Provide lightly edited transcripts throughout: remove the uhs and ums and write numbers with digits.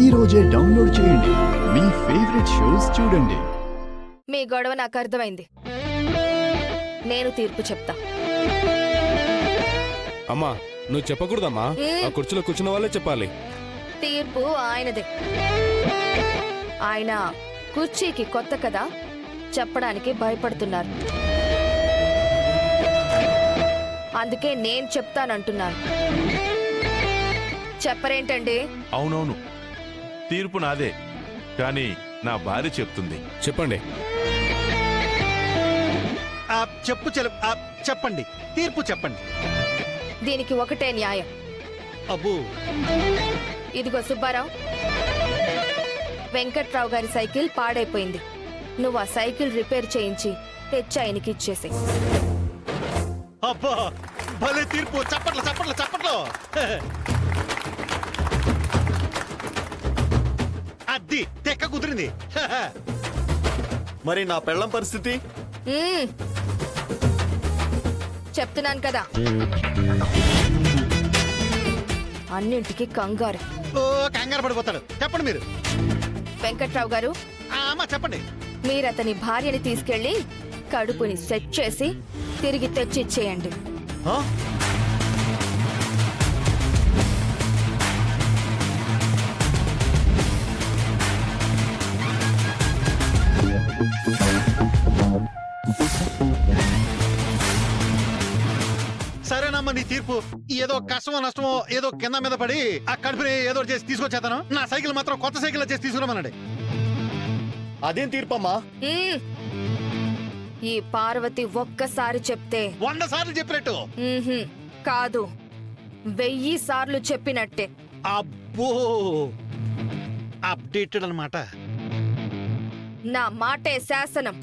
ఈ రోజే డౌన్లోడ్ చేయండి. మీ ఫేవరెట్ షోస్ చూడండి. మీ గొడవ నాకు అర్థమైంది. నేను తీర్పు చెప్తా. అమ్మా నువ్వు చెప్పకూడదమ్మా. ఆ కుర్చీలో కూర్చున్న వాళ్ళే చెప్పాలి. తీర్పు ఆయనదే. ఆయన కుర్చీకి కొత్త కదా, చెప్పడానికి భయపడుతున్నారు. అందుకే నేను చెప్తానంటున్నాను. చెప్పరేంటండి? అవునవును, తీర్పు నాదే, కానీ నా భార్య చెప్తుంది. చెప్పండి. చెప్పండి, తీర్పు చెప్పండి. దీనికి ఒకటే న్యాయం. అబ్బో, ఇదిగో సుబ్బారావు, వెంకట్రావు గారి సైకిల్ పాడైపోయింది. నువ్వు ఆ సైకిల్ రిపేర్ చేయించి తెచ్చి ఆయనకి ఇచ్చేసే. అబ్బా, భలే తీర్పు. చప్పట్లు చప్పట్లు చప్పట్లు. అది తెక్క కుదిరింది. మరి నా పెళ్ళం పరిస్థితి? చెప్తున్నాను కదా, అన్నింటికి కంగారు. ఓ, కంగారు పడిపోతాడు. చెప్పండి మీరు. వెంకట్రావు గారు, అమ్మా చెప్పండి. మీరు అతని భార్యని తీసుకెళ్లి కడుపుని సెట్ చేసి తిరిగి తెచ్చిచ్చేయండి. ఆ? సరేనమ్మా, నీ తీర్పు. ఏదో కష్టమో నష్టమో ఏదో కింద మీద పడి ఆ కడుపుని ఏదో చేసి తీసుకొచ్చేతాను. నా సైకిల్ మాత్రం కొత్త సైకిల్ చేసి తీసుకురామనండి. అదేం తీర్పమ్మా? ఈ పార్వతి ఒక్కసారి చెప్తే 100 సార్లు చెప్పినట్టు. కాదు, 1000 సార్లు చెప్పినట్టే. అబ్బో, అప్డేటెడ్ అన్నమాట. నా మాటే శాసనం.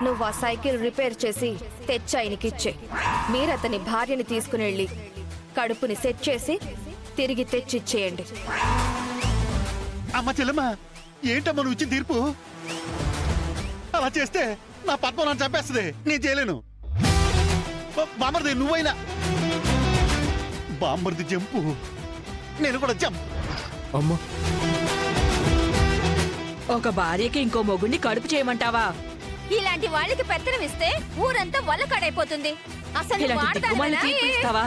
నువ్వు ఆ సైకిల్ రిపేర్ చేసి తెచ్చి ఆయనకిచ్చే. మీరు అతని భార్యని తీసుకుని వెళ్ళి కడుపుని సెట్ చేసి తిరిగి తెచ్చిచ్చేయండి. అమ్మ చెల్లెమ్మ, ఏంటమ్మా నువ్వు ఇచ్చిన తీర్పు? అలా చేస్తే నా పద్మ నన్ను చంపేస్తుంది. నేను చేయలేను. బామ్మర్ది నువ్వైనా. బామ్మర్ది జంపు, నేను కూడా జంప్. అమ్మా, ఒక భార్యకి ఇంకో మొగుడిని కడుపు చేయమంటావా? ఇలాంటి వాళ్ళకి పెత్తనం ఇస్తే ఊరంతా వల్ల కడైపోతుంది. అసలు ఇలాంటి దిక్కుమాలిన తీర్పు ఇస్తావా?